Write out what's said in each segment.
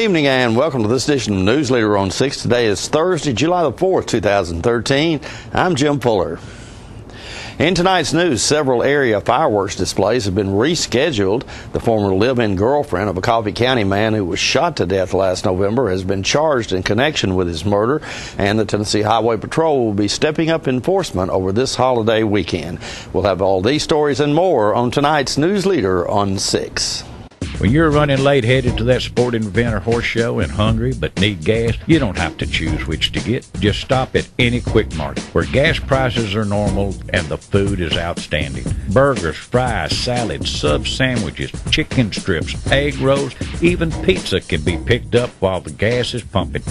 evening and welcome to this edition of Newsleader on 6. Today is Thursday, July the 4th, 2013. I'm Jim Fuller. In tonight's news, several area fireworks displays have been rescheduled. The former live-in girlfriend of a Coffee County man who was shot to death last November has been charged in connection with his murder, and the Tennessee Highway Patrol will be stepping up enforcement over this holiday weekend. We'll have all these stories and more on tonight's Newsleader on 6. When you're running late headed to that sporting event or horse show and hungry but need gas, you don't have to choose which to get. Just stop at any Quick Mart where gas prices are normal and the food is outstanding. Burgers, fries, salads, sub sandwiches, chicken strips, egg rolls, even pizza can be picked up while the gas is pumping.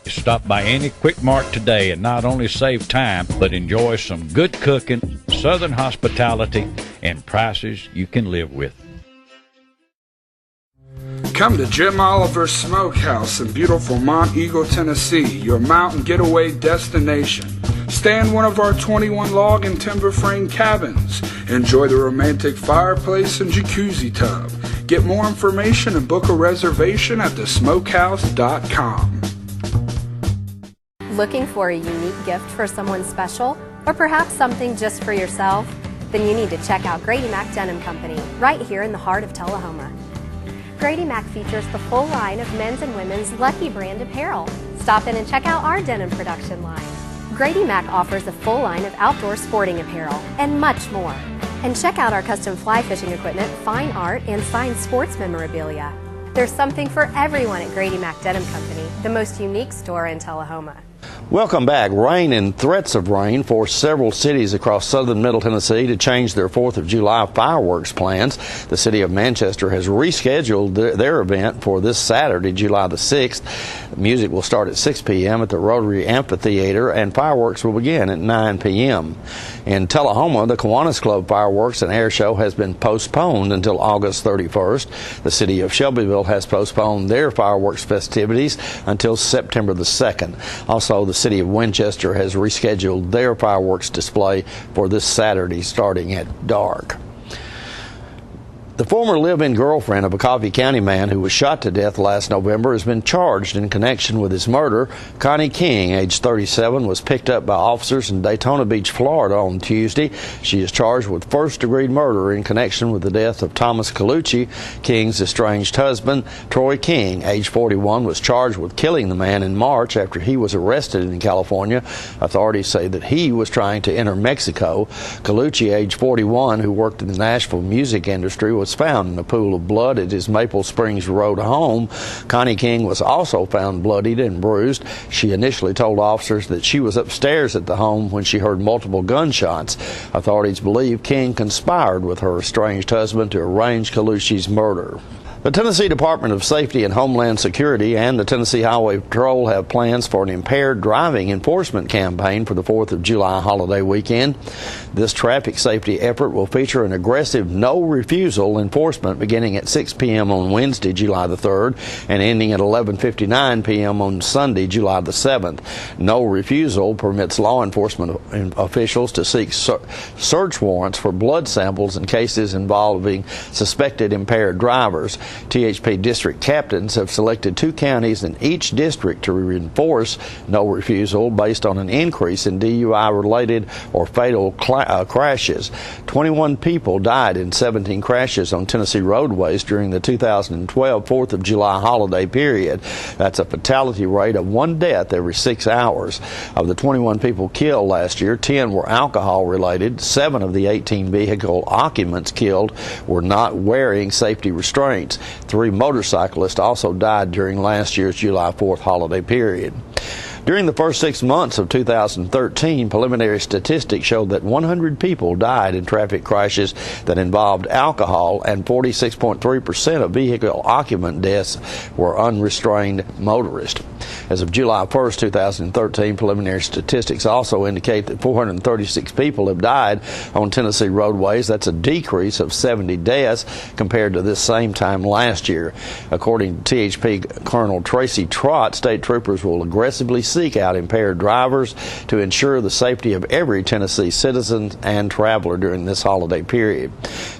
Stop by any Quick Mart today and not only save time, but enjoy some good cooking, southern hospitality, and prices you can live with. Come to Jim Oliver's Smokehouse in beautiful Mont Eagle, Tennessee, your mountain getaway destination. Stay in one of our 21 log and timber frame cabins. Enjoy the romantic fireplace and jacuzzi tub. Get more information and book a reservation at thesmokehouse.com. Looking for a unique gift for someone special, or perhaps something just for yourself? Then you need to check out Grady Mac Denim Company, right here in the heart of Tullahoma. Grady Mac features the full line of men's and women's Lucky brand apparel. Stop in and check out our denim production line. Grady Mac offers a full line of outdoor sporting apparel and much more. And check out our custom fly fishing equipment, fine art, and signed sports memorabilia. There's something for everyone at Grady Mac Denim Company, the most unique store in Tullahoma. Welcome back. Rain and threats of rain forced several cities across southern Middle Tennessee to change their 4th of July fireworks plans. The city of Manchester has rescheduled their event for this Saturday, July the 6th. The music will start at 6 p.m. at the Rotary Amphitheater, and fireworks will begin at 9 p.m. In Tullahoma, the Kiwanis Club Fireworks and Air Show has been postponed until August 31st. The city of Shelbyville has postponed their fireworks festivities until September the 2nd. Also, the city of Winchester has rescheduled their fireworks display for this Saturday starting at dark. The former live-in girlfriend of a Coffee County man who was shot to death last November has been charged in connection with his murder. Connie King, age 37, was picked up by officers in Daytona Beach, Florida on Tuesday. She is charged with first-degree murder in connection with the death of Thomas Colucci. King's estranged husband, Troy King, age 41, was charged with killing the man in March after he was arrested in California. Authorities say that he was trying to enter Mexico. Colucci, age 41, who worked in the Nashville music industry, was found in a pool of blood at his Maple Springs Road home. Connie King was also found bloodied and bruised. She initially told officers that she was upstairs at the home when she heard multiple gunshots. Authorities believe King conspired with her estranged husband to arrange Colucci's murder. The Tennessee Department of Safety and Homeland Security and the Tennessee Highway Patrol have plans for an impaired driving enforcement campaign for the 4th of July holiday weekend. This traffic safety effort will feature an aggressive no-refusal enforcement beginning at 6 p.m. on Wednesday, July the 3rd, and ending at 11:59 p.m. on Sunday, July the 7th. No refusal permits law enforcement officials to seek search warrants for blood samples in cases involving suspected impaired drivers. THP district captains have selected 2 counties in each district to reinforce no refusal based on an increase in DUI-related or fatal crashes. 21 people died in 17 crashes on Tennessee roadways during the 2012 4th of July holiday period. That's a fatality rate of 1 death every 6 hours. Of the 21 people killed last year, 10 were alcohol-related. 7 of the 18 vehicle occupants killed were not wearing safety restraints. 3 motorcyclists also died during last year's July 4th holiday period. During the first 6 months of 2013, preliminary statistics showed that 100 people died in traffic crashes that involved alcohol, and 46.3% of vehicle occupant deaths were unrestrained motorists. As of July 1st, 2013, preliminary statistics also indicate that 436 people have died on Tennessee roadways. That's a decrease of 70 deaths compared to this same time last year. According to THP Colonel Tracy Trott, state troopers will aggressively seek out impaired drivers to ensure the safety of every Tennessee citizen and traveler during this holiday period.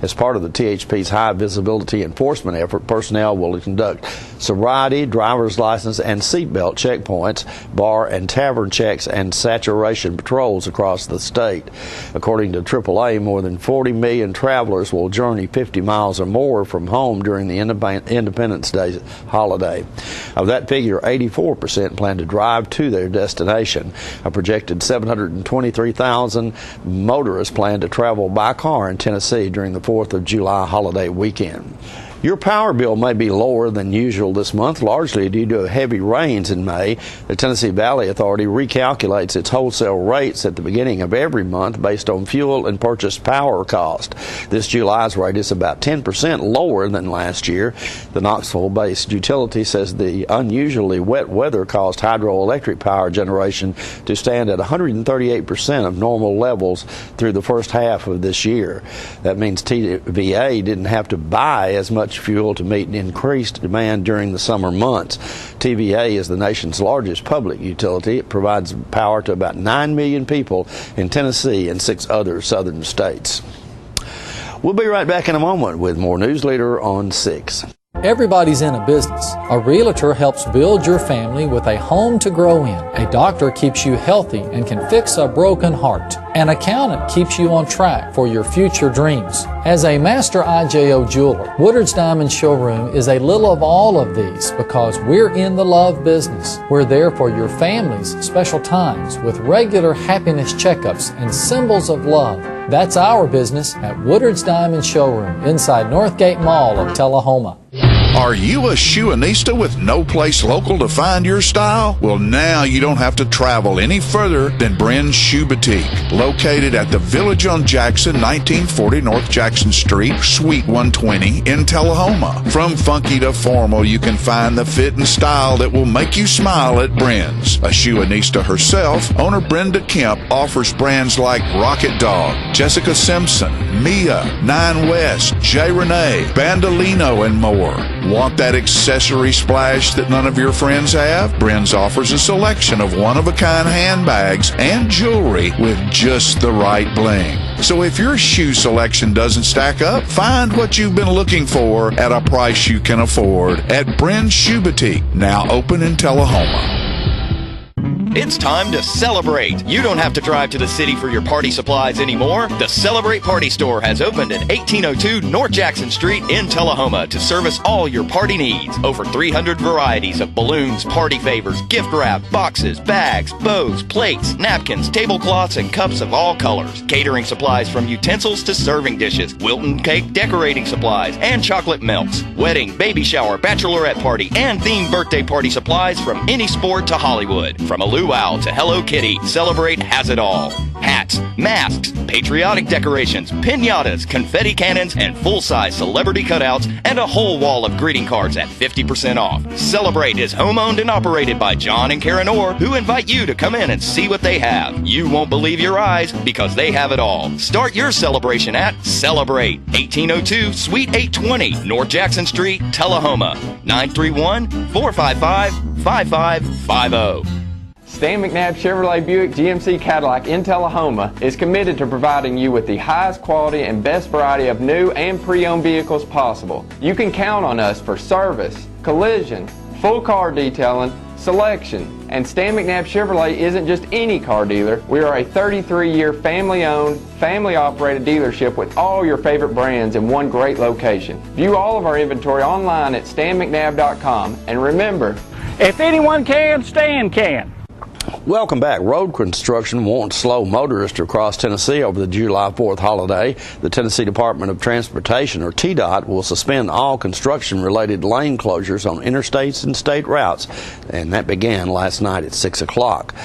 As part of the THP's high visibility enforcement effort, personnel will conduct sobriety, driver's license, and seatbelt checkpoints, bar and tavern checks, and saturation patrols across the state. According to AAA, more than 40 million travelers will journey 50 miles or more from home during the Independence Day holiday. Of that figure, 84% plan to drive to their destination. A projected 723,000 motorists plan to travel by car in Tennessee during the 4th of July holiday weekend. Your power bill may be lower than usual this month, largely due to heavy rains in May. The Tennessee Valley Authority recalculates its wholesale rates at the beginning of every month based on fuel and purchased power cost. This July's rate is about 10% lower than last year. The Knoxville-based utility says the unusually wet weather caused hydroelectric power generation to stand at 138% of normal levels through the first half of this year. That means TVA didn't have to buy as much fuel to meet increased demand during the summer months. TVA is the nation's largest public utility. It provides power to about 9 million people in Tennessee and 6 other southern states. We'll be right back in a moment with more Newsleader on 6. Everybody's in a business. A realtor helps build your family with a home to grow in. A doctor keeps you healthy and can fix a broken heart. An accountant keeps you on track for your future dreams. As a master IJO jeweler, Woodard's Diamond Showroom is a little of all of these because we're in the love business. We're there for your family's special times with regular happiness checkups and symbols of love. That's our business at Woodard's Diamond Showroom inside Northgate Mall of Tullahoma. Are you a shoeanista with no place local to find your style? Well, now you don't have to travel any further than Bren's Shoe Boutique, located at the Village on Jackson, 1940 North Jackson Street, Suite 120 in Tullahoma. From funky to formal, you can find the fit and style that will make you smile at Bren's. A shoeanista herself, owner Brenda Kemp offers brands like Rocket Dog, Jessica Simpson, Mia, Nine West, J. Renee, Bandolino, and more. Want that accessory splash that none of your friends have? Bren's offers a selection of one-of-a-kind handbags and jewelry with just the right bling. So if your shoe selection doesn't stack up, find what you've been looking for at a price you can afford at Bren's Shoe Boutique, now open in Tullahoma. It's time to celebrate. You don't have to drive to the city for your party supplies anymore. The Celebrate Party Store has opened at 1802 North Jackson Street in Tullahoma to service all your party needs. Over 300 varieties of balloons, party favors, gift wrap, boxes, bags, bows, plates, napkins, tablecloths, and cups of all colors. Catering supplies from utensils to serving dishes, Wilton cake decorating supplies, and chocolate melts. Wedding, baby shower, bachelorette party, and themed birthday party supplies from any sport to Hollywood. From a luau to Hello Kitty, Celebrate has it all. Hats, masks, patriotic decorations, piñatas, confetti cannons, and full-size celebrity cutouts, and a whole wall of greeting cards at 50% off. Celebrate is home-owned and operated by John and Karen Orr, who invite you to come in and see what they have. You won't believe your eyes because they have it all. Start your celebration at Celebrate, 1802 Suite 820 North Jackson Street, Tullahoma, 931-455-5550. Stan McNabb Chevrolet Buick GMC Cadillac in Tullahoma is committed to providing you with the highest quality and best variety of new and pre-owned vehicles possible. You can count on us for service, collision, full car detailing, selection. And Stan McNabb Chevrolet isn't just any car dealer. We are a 33-year family-owned, family-operated dealership with all your favorite brands in one great location. View all of our inventory online at stanmcnabb.com. And remember, if anyone can, Stan can. Welcome back. Road construction won't slow motorists across Tennessee over the July 4th holiday. The Tennessee Department of Transportation, or TDOT, will suspend all construction-related lane closures on interstates and state routes, and that began last night at 6 o'clock.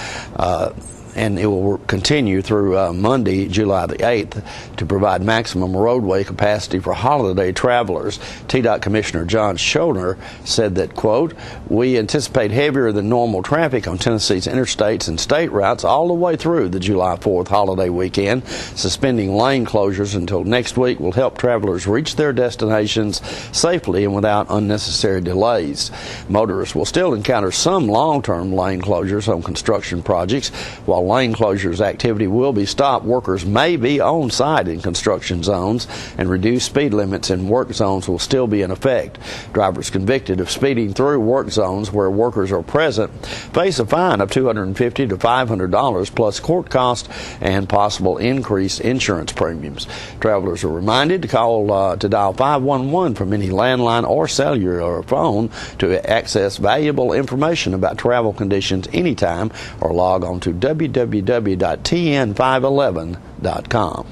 And it will continue through Monday, July the 8th, to provide maximum roadway capacity for holiday travelers. TDOT Commissioner John Schoner said that, quote, "We anticipate heavier than normal traffic on Tennessee's interstates and state routes all the way through the July 4th holiday weekend. Suspending lane closures until next week will help travelers reach their destinations safely and without unnecessary delays. Motorists will still encounter some long-term lane closures on construction projects, while Until lane closures activity will be stopped, workers may be on site in construction zones, and reduced speed limits in work zones will still be in effect. Drivers convicted of speeding through work zones where workers are present face a fine of $250 to $500 plus court costs and possible increased insurance premiums. Travelers are reminded to call to dial 511 from any landline or cellular phone to access valuable information about travel conditions anytime, or log on to www.tn511.com.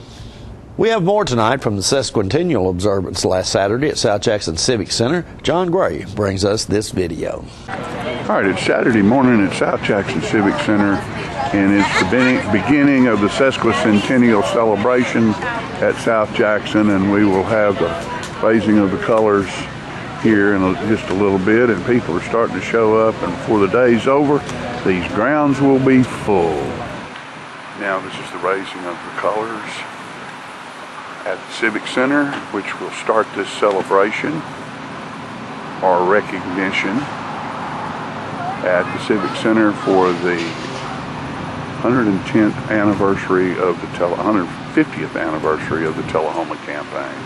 We have more tonight from the sesquicentennial observance last Saturday at South Jackson Civic Center. John Gray brings us this video. All right, it's Saturday morning at South Jackson Civic Center, and it's the beginning of the sesquicentennial celebration at South Jackson, and we will have the raising of the colors here in just a little bit, and people are starting to show up, and before the day's over, these grounds will be full. Now this is the raising of the colors at the Civic Center, which will start this celebration or recognition at the Civic Center for the 110th anniversary of the 150th anniversary of the Tullahoma campaign.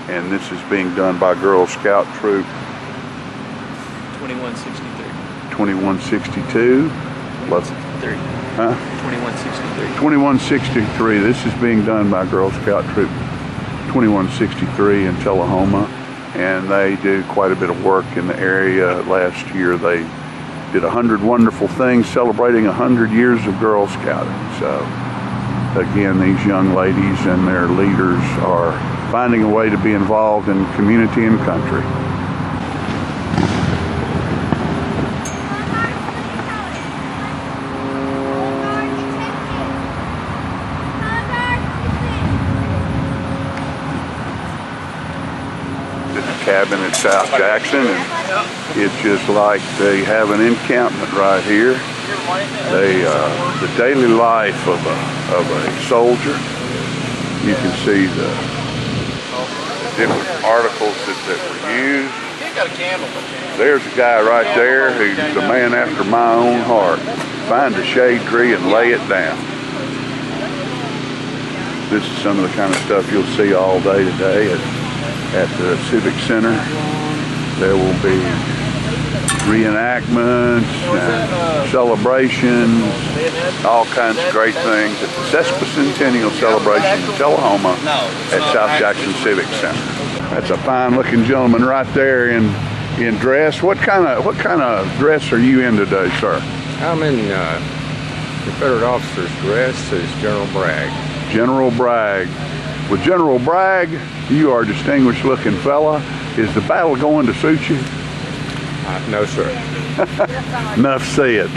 And this is being done by Girl Scout Troop 2163. 2162. Let's 2163. 2163. This is being done by Girl Scout Troop 2163 in Tullahoma, and they do quite a bit of work in the area. Last year they did 100 wonderful things celebrating 100 years of Girl Scouting. So again, these young ladies and their leaders are finding a way to be involved in community and country. Cabin at South Jackson, and it's just like they have an encampment right here. The daily life of a soldier. You can see the different articles that were used. There's a guy right there who's a man after my own heart. Find a shade tree and lay it down. This is some of the kind of stuff you'll see all day today at the Civic Center. There will be reenactments, celebrations, all kinds of great things at the sesquicentennial celebration in Tullahoma at South Jackson Civic Center. That's a fine-looking gentleman right there in dress. What kind of dress are you in today, sir? I'm in Confederate officer's dress as General Bragg. General Bragg. With General Bragg, you are a distinguished looking fella. Is the battle going to suit you? No, sir. Enough said.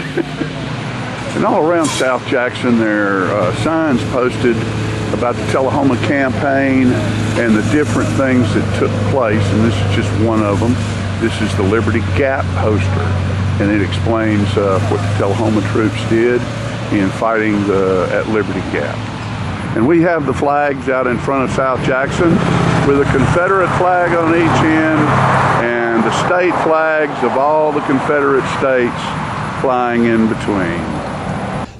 And all around South Jackson, there are signs posted about the Tullahoma campaign and the different things that took place, and this is just one of them. This is the Liberty Gap poster, and it explains what the Tullahoma troops did in fighting at Liberty Gap. And we have the flags out in front of South Jackson with a Confederate flag on each end and the state flags of all the Confederate states flying in between.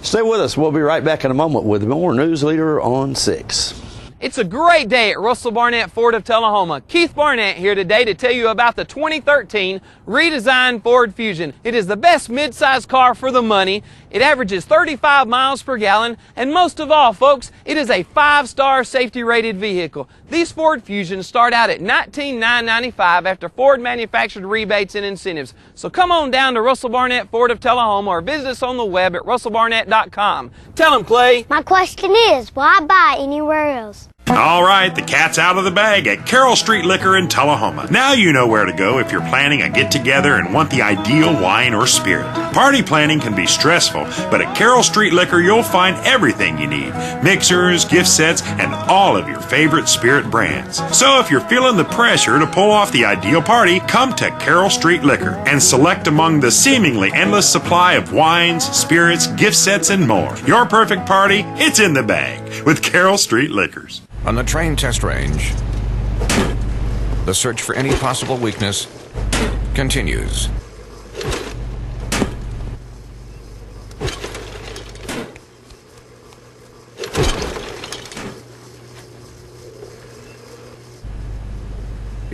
Stay with us. We'll be right back in a moment with more Newsleader on 6. It's a great day at Russell Barnett Ford of Tullahoma. Keith Barnett here today to tell you about the 2013 redesigned Ford Fusion. It is the best midsize car for the money. It averages 35 miles per gallon, and most of all, folks, it is a 5-star safety rated vehicle. These Ford Fusions start out at $19,995 after Ford manufactured rebates and incentives. So come on down to Russell Barnett Ford of Tullahoma or visit us on the web at russellbarnett.com. Tell him, Clay. My question is, why buy anywhere else? All right, the cat's out of the bag at Carroll Street Liquor in Tullahoma. Now you know where to go if you're planning a get-together and want the ideal wine or spirit. Party planning can be stressful, but at Carroll Street Liquor you'll find everything you need. Mixers, gift sets, and all of your favorite spirit brands. So if you're feeling the pressure to pull off the ideal party, come to Carroll Street Liquor and select among the seemingly endless supply of wines, spirits, gift sets, and more. Your perfect party, it's in the bag with Carroll Street Liquors. On the train test range, the search for any possible weakness continues.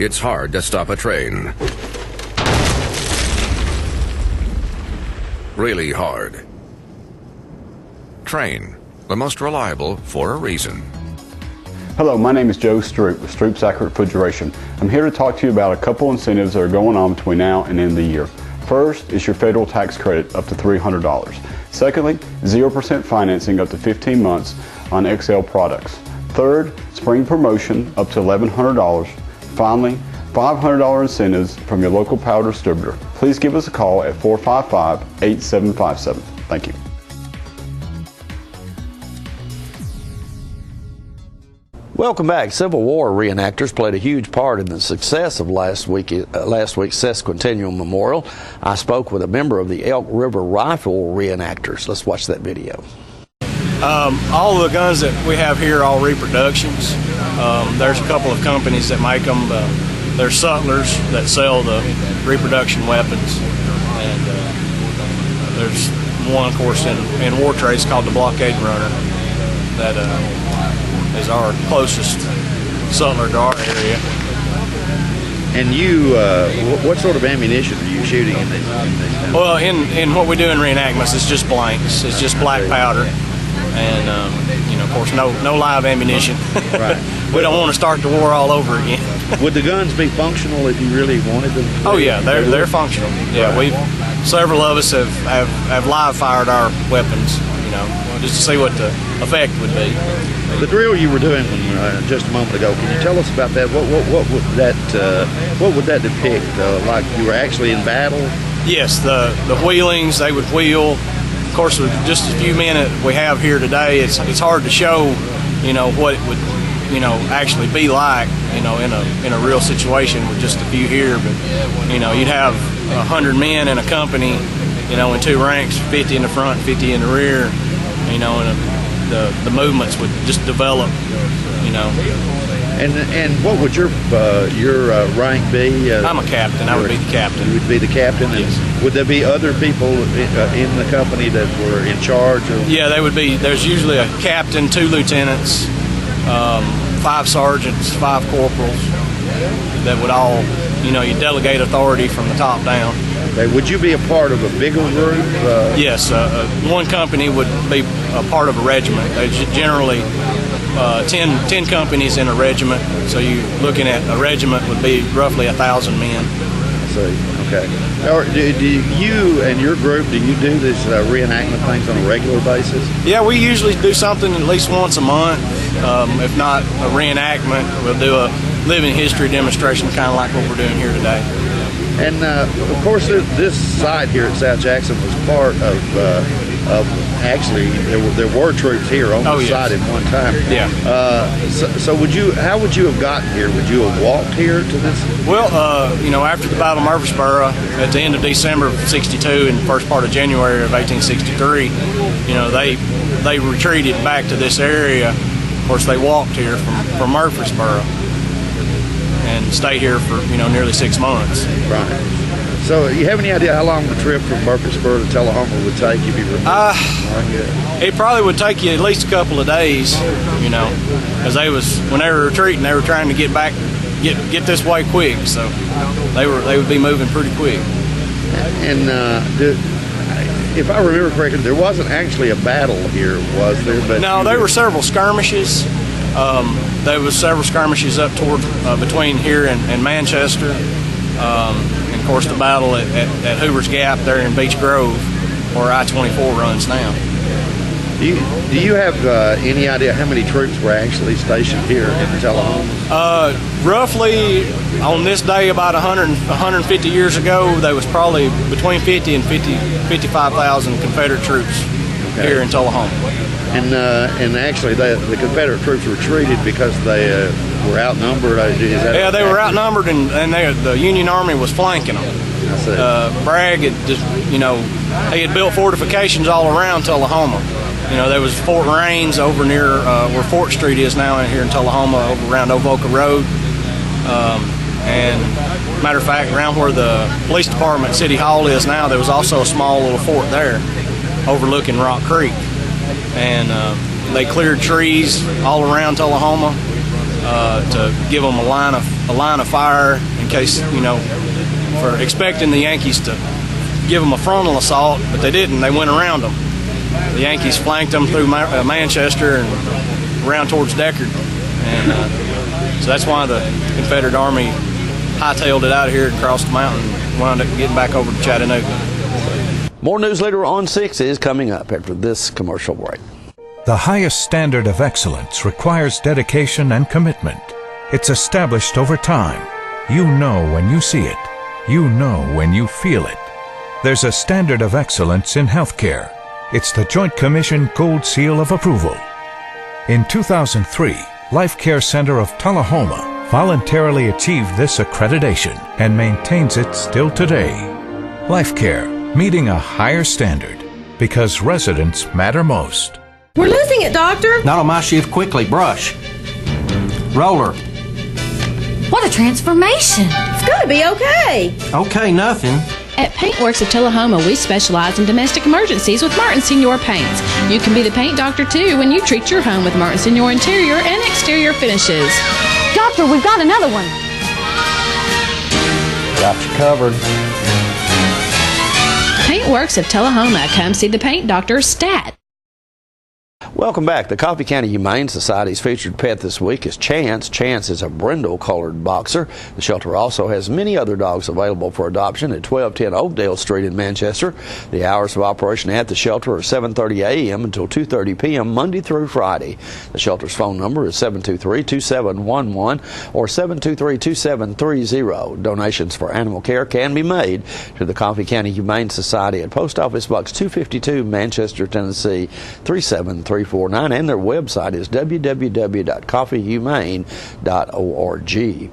It's hard to stop a train. Really hard. Train, the most reliable for a reason. Hello, my name is Joe Stroop with Stroop's Accurate Refrigeration. I'm here to talk to you about a couple incentives that are going on between now and the end of the year. First is your federal tax credit up to $300. Secondly, 0% financing up to 15 months on XL products. Third, spring promotion up to $1,100. Finally, $500 incentives from your local power distributor. Please give us a call at 455-8757. Thank you. Welcome back. Civil War reenactors played a huge part in the success of last week's Sesquicentennial Memorial. I spoke with a member of the Elk River Rifle reenactors. Let's watch that video. All of the guns that we have here are all reproductions. There's a couple of companies that make them. There's sutlers that sell the reproduction weapons. And there's one, of course, in War Trades called the Blockade Runner that is our closest sutler to our area. And you, what sort of ammunition are you shooting in these? Well, in what we do in reenactments, it's just blanks. It's just black powder, and of course, no live ammunition. Right. We don't want to start the war all over again. Would the guns be functional if you really wanted them? Oh yeah, they're functional. Yeah, right. Several of us have live fired our weapons, just to see what the effect would be. The drill you were doing just a moment ago, can you tell us about that? What would that depict? Like you were actually in battle? Yes, the wheelings, they would wheel. Of course, with just a few men that we have here today, it's hard to show, what it would, actually be like, in a real situation with just a few here. But you'd have 100 men in a company, in two ranks, 50 in the front, 50 in the rear, and the movements would just develop, And what would your rank be? I'm a captain. I would be the captain. You would be the captain? Yes. And would there be other people in the company that were in charge? Yeah, they would be. There's usually a captain, 2 lieutenants, 5 sergeants, 5 corporals that would all, you delegate authority from the top down. Okay. Would you be a part of a bigger group? Yes, one company would be a part of a regiment. There's generally 10 companies in a regiment, so you're looking at a regiment would be roughly 1,000 men. I see. Okay. Or do you and your group, do you do this reenactment things on a regular basis? Yeah, we usually do something at least once a month. If not a reenactment, we'll do a living history demonstration, kind of like what we're doing here today. And of course, this site here at South Jackson was part of actually there were troops here on the site at one time. Yeah. So how would you have gotten here? Would you have walked here to this? Well, after the Battle of Murfreesboro, at the end of December of '62 and the first part of January of 1863, they retreated back to this area. Of course, they walked here from Murfreesboro and stayed here for nearly 6 months. Right. So you have any idea how long the trip from Murfreesboro to Tullahoma would take if you were? It probably would take you at least a couple of days, because when they were retreating, they were trying to get back, get this way quick. So they would be moving pretty quick. And if I remember correctly, there wasn't actually a battle here, was there? But no, there were several skirmishes. There was several skirmishes up toward between here and Manchester. And of course, the battle at Hoover's Gap there in Beech Grove, where I-24 runs now. Do you have any idea how many troops were actually stationed here in Tullahoma? Roughly, on this day about 150 years ago, there was probably between 50 and 55,000 Confederate troops here in Tullahoma. And actually, the Confederate troops retreated because they were outnumbered. Yeah, they were outnumbered, and the Union Army was flanking them. I see. Bragg had just, he had built fortifications all around Tullahoma. There was Fort Rains over near where Fort Street is now here in Tullahoma, over around Ovoca Road. And matter of fact, around where the police department, City Hall is now, there was also a small little fort there overlooking Rock Creek. And they cleared trees all around Tullahoma to give them a line of fire in case, for expecting the Yankees to give them a frontal assault, but they didn't. They went around them. The Yankees flanked them through Manchester and around towards Deckard, and so that's why the Confederate Army hightailed it out of here and crossed the mountain and wound up getting back over to Chattanooga. More Newsleader on 6 is coming up after this commercial break. The highest standard of excellence requires dedication and commitment. It's established over time. You know when you see it. You know when you feel it. There's a standard of excellence in healthcare. It's the Joint Commission Gold Seal of Approval. In 2003, Life Care Center of Tullahoma voluntarily achieved this accreditation and maintains it still today. Life Care, meeting a higher standard because residents matter most. We're losing it, Doctor. Not on my shift. Quickly, brush. Roller. What a transformation. It's going to be okay. Okay, nothing. At Paintworks of Tullahoma, we specialize in domestic emergencies with Martin Senior Paints. You can be the paint doctor, too, when you treat your home with Martin Senior interior and exterior finishes. Doctor, we've got another one. Got you covered. Paintworks of Tullahoma. Come see the paint doctor, Stat. Welcome back. The Coffee County Humane Society's featured pet this week is Chance. Chance is a brindle-colored boxer. The shelter also has many other dogs available for adoption at 1210 Oakdale Street in Manchester. The hours of operation at the shelter are 7:30 a.m. until 2:30 p.m. Monday through Friday. The shelter's phone number is 723-2711 or 723-2730. Donations for animal care can be made to the Coffee County Humane Society at Post Office Box 252, Manchester, Tennessee 37349, and their website is www.coffeehumane.org.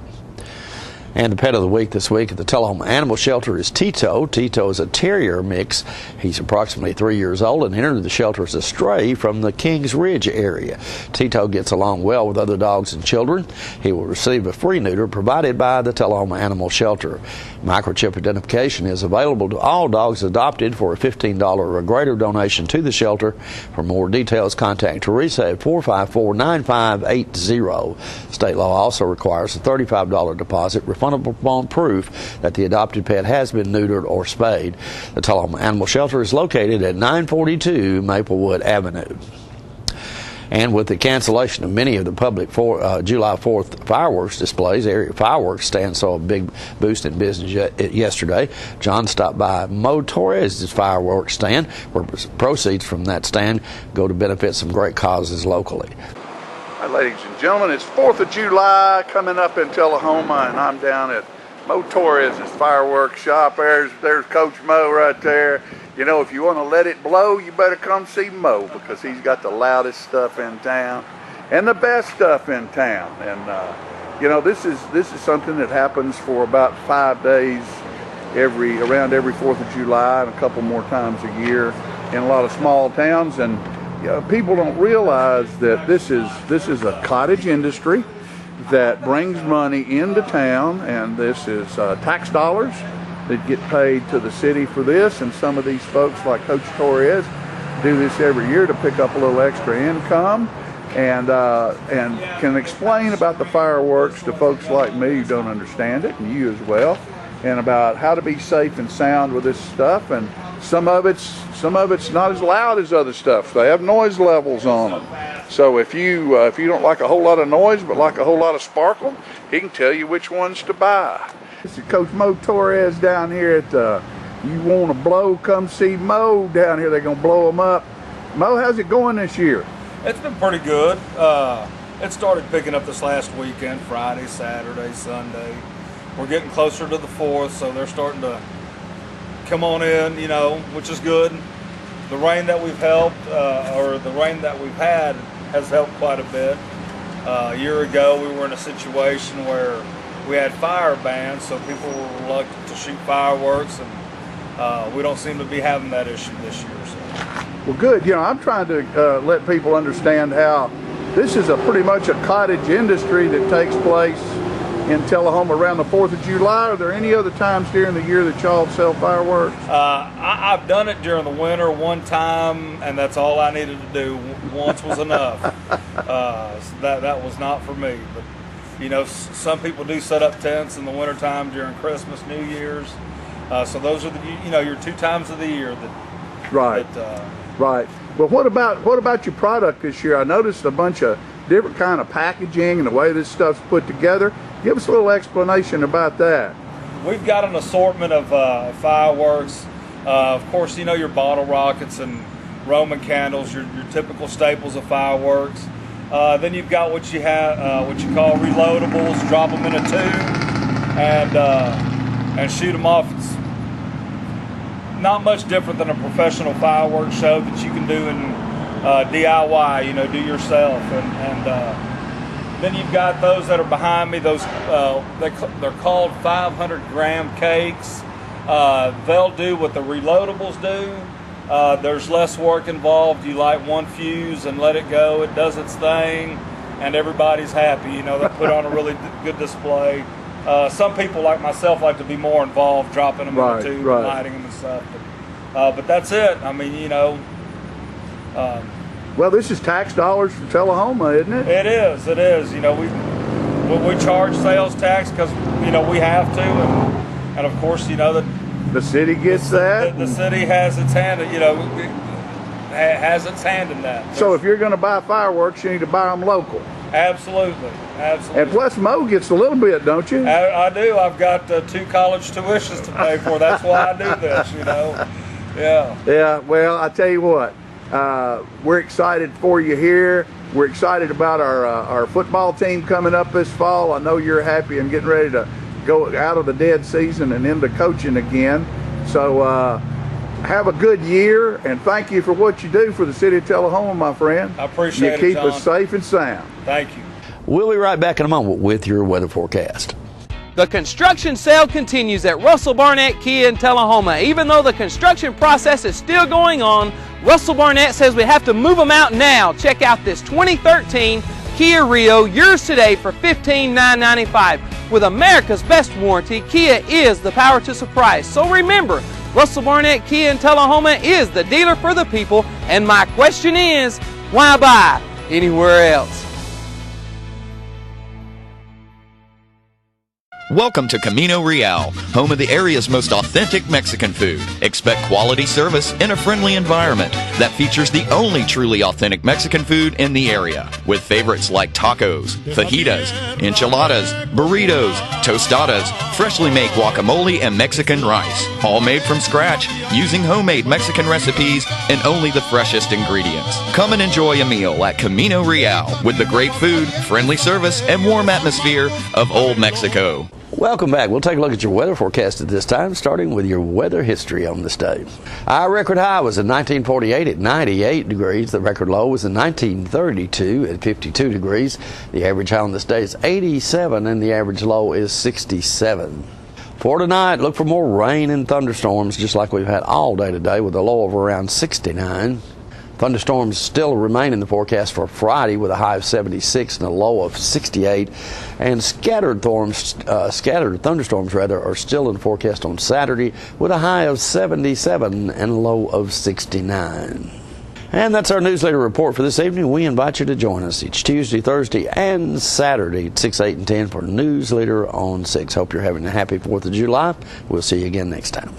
And the pet of the week this week at the Tullahoma Animal Shelter is Tito. Tito is a terrier mix. He's approximately 3 years old and entered the shelter as a stray from the Kings Ridge area. Tito gets along well with other dogs and children. He will receive a free neuter provided by the Tullahoma Animal Shelter. Microchip identification is available to all dogs adopted for a $15 or greater donation to the shelter. For more details, contact Teresa at 454-9580. State law also requires a $35 deposit refundable upon proof that the adopted pet has been neutered or spayed. The Tullahoma Animal Shelter is located at 942 Maplewood Avenue. And with the cancellation of many of the public July 4th fireworks displays, area fireworks stand saw a big boost in business yesterday. John stopped by Mo Torres' fireworks stand, where proceeds from that stand go to benefit some great causes locally. Hi, ladies and gentlemen, it's 4th of July coming up in Tullahoma, and I'm down at Mo Torres' fireworks shop. There's Coach Mo right there. You know, if you want to let it blow, you better come see Mo, because he's got the loudest stuff in town and the best stuff in town. And you know, this is something that happens for about 5 days around every 4th of July, and a couple more times a year in a lot of small towns. And people don't realize that this is a cottage industry that brings money into town, and this is tax dollars that get paid to the city for this. And some of these folks, like Coach Torres, do this every year to pick up a little extra income, and can explain about the fireworks to folks like me who don't understand it, and you as well, and about how to be safe and sound with this stuff. And some of it's not as loud as other stuff. They have noise levels on them. So if you don't like a whole lot of noise but like a whole lot of sparkle, he can tell you which ones to buy. This is Coach Mo Torres down here at You Want to Blow, come see Mo down here. They're going to blow them up. Mo, how's it going this year? It's been pretty good. It started picking up this last weekend, Friday, Saturday, Sunday. We're getting closer to the 4th, so they're starting to come on in, you know, which is good. The rain that we've had has helped quite a bit. A year ago, we were in a situation where we had fire bans, so people were reluctant to shoot fireworks, and we don't seem to be having that issue this year. So. Well, good. You know, I'm trying to let people understand how this is pretty much a cottage industry that takes place in Tullahoma around the 4th of July. Are there any other times during the year that y'all sell fireworks? I've done it during the winter one time, and that's all I needed to do. Once was enough. So that was not for me. But You know, some people do set up tents in the wintertime during Christmas, New Year's. So those are your 2 times of the year that. Right. Right. Well, what about your product this year? I noticed a bunch of different kind of packaging and the way this stuff's put together. Give us a little explanation about that. We've got an assortment of fireworks. Of course, your bottle rockets and Roman candles, your typical staples of fireworks. Then you've got what you call reloadables. Drop them in a tube and shoot them off. It's not much different than a professional fireworks show that you can do in DIY. Do yourself. And then you've got those that are behind me. Those they're called 500-gram cakes. They'll do what the reloadables do. There's less work involved. You light one fuse and let it go. It does its thing, and everybody's happy. They put on a really good display. Some people, like myself, like to be more involved, dropping them in the tube, and lighting them and stuff. But that's it. I mean, well, this is tax dollars from Tullahoma, isn't it? It is. It is. We charge sales tax because we have to, and of course the city gets that. The city has its hand. Has its hand in that. So if you're going to buy fireworks, you need to buy them local. Absolutely. And plus, Mo gets a little bit, don't you? I do. I've got 2 college tuitions to pay for. That's why I do this. Yeah. Yeah. Well, I tell you what. We're excited for you here. We're excited about our football team coming up this fall. I know you're happy and getting ready to go out of the dead season and into coaching again. So have a good year, and thank you for what you do for the city of Tullahoma, my friend. I appreciate it, You keep John. us safe and sound. Thank you. We'll be right back in a moment with your weather forecast. The construction sale continues at Russell Barnett Kia in Tullahoma. Even though the construction process is still going on, Russell Barnett says we have to move them out now. Check out this 2013 Kia Rio, yours today for $15,995. With America's best warranty, Kia is the power to surprise. So remember, Russell Barnett Kia in Tullahoma is the dealer for the people. And my question is, why buy anywhere else? Welcome to Camino Real, home of the area's most authentic Mexican food. Expect quality service in a friendly environment that features the only truly authentic Mexican food in the area, with favorites like tacos, fajitas, enchiladas, burritos, tostadas, freshly made guacamole, and Mexican rice, all made from scratch using homemade Mexican recipes and only the freshest ingredients. Come and enjoy a meal at Camino Real with the great food, friendly service, and warm atmosphere of Old Mexico. Welcome back. We'll take a look at your weather forecast at this time, starting with your weather history on this day. Our record high was in 1948 at 98 degrees. The record low was in 1932 at 52 degrees. The average high on this day is 87, and the average low is 67. For tonight, look for more rain and thunderstorms, just like we've had all day today, with a low of around 69. Thunderstorms still remain in the forecast for Friday with a high of 76 and a low of 68. And scattered thunderstorms are still in the forecast on Saturday with a high of 77 and a low of 69. And that's our newsletter report for this evening. We invite you to join us each Tuesday, Thursday, and Saturday at 6, 8, and 10 for Newsleader on 6. Hope you're having a happy 4th of July. We'll see you again next time.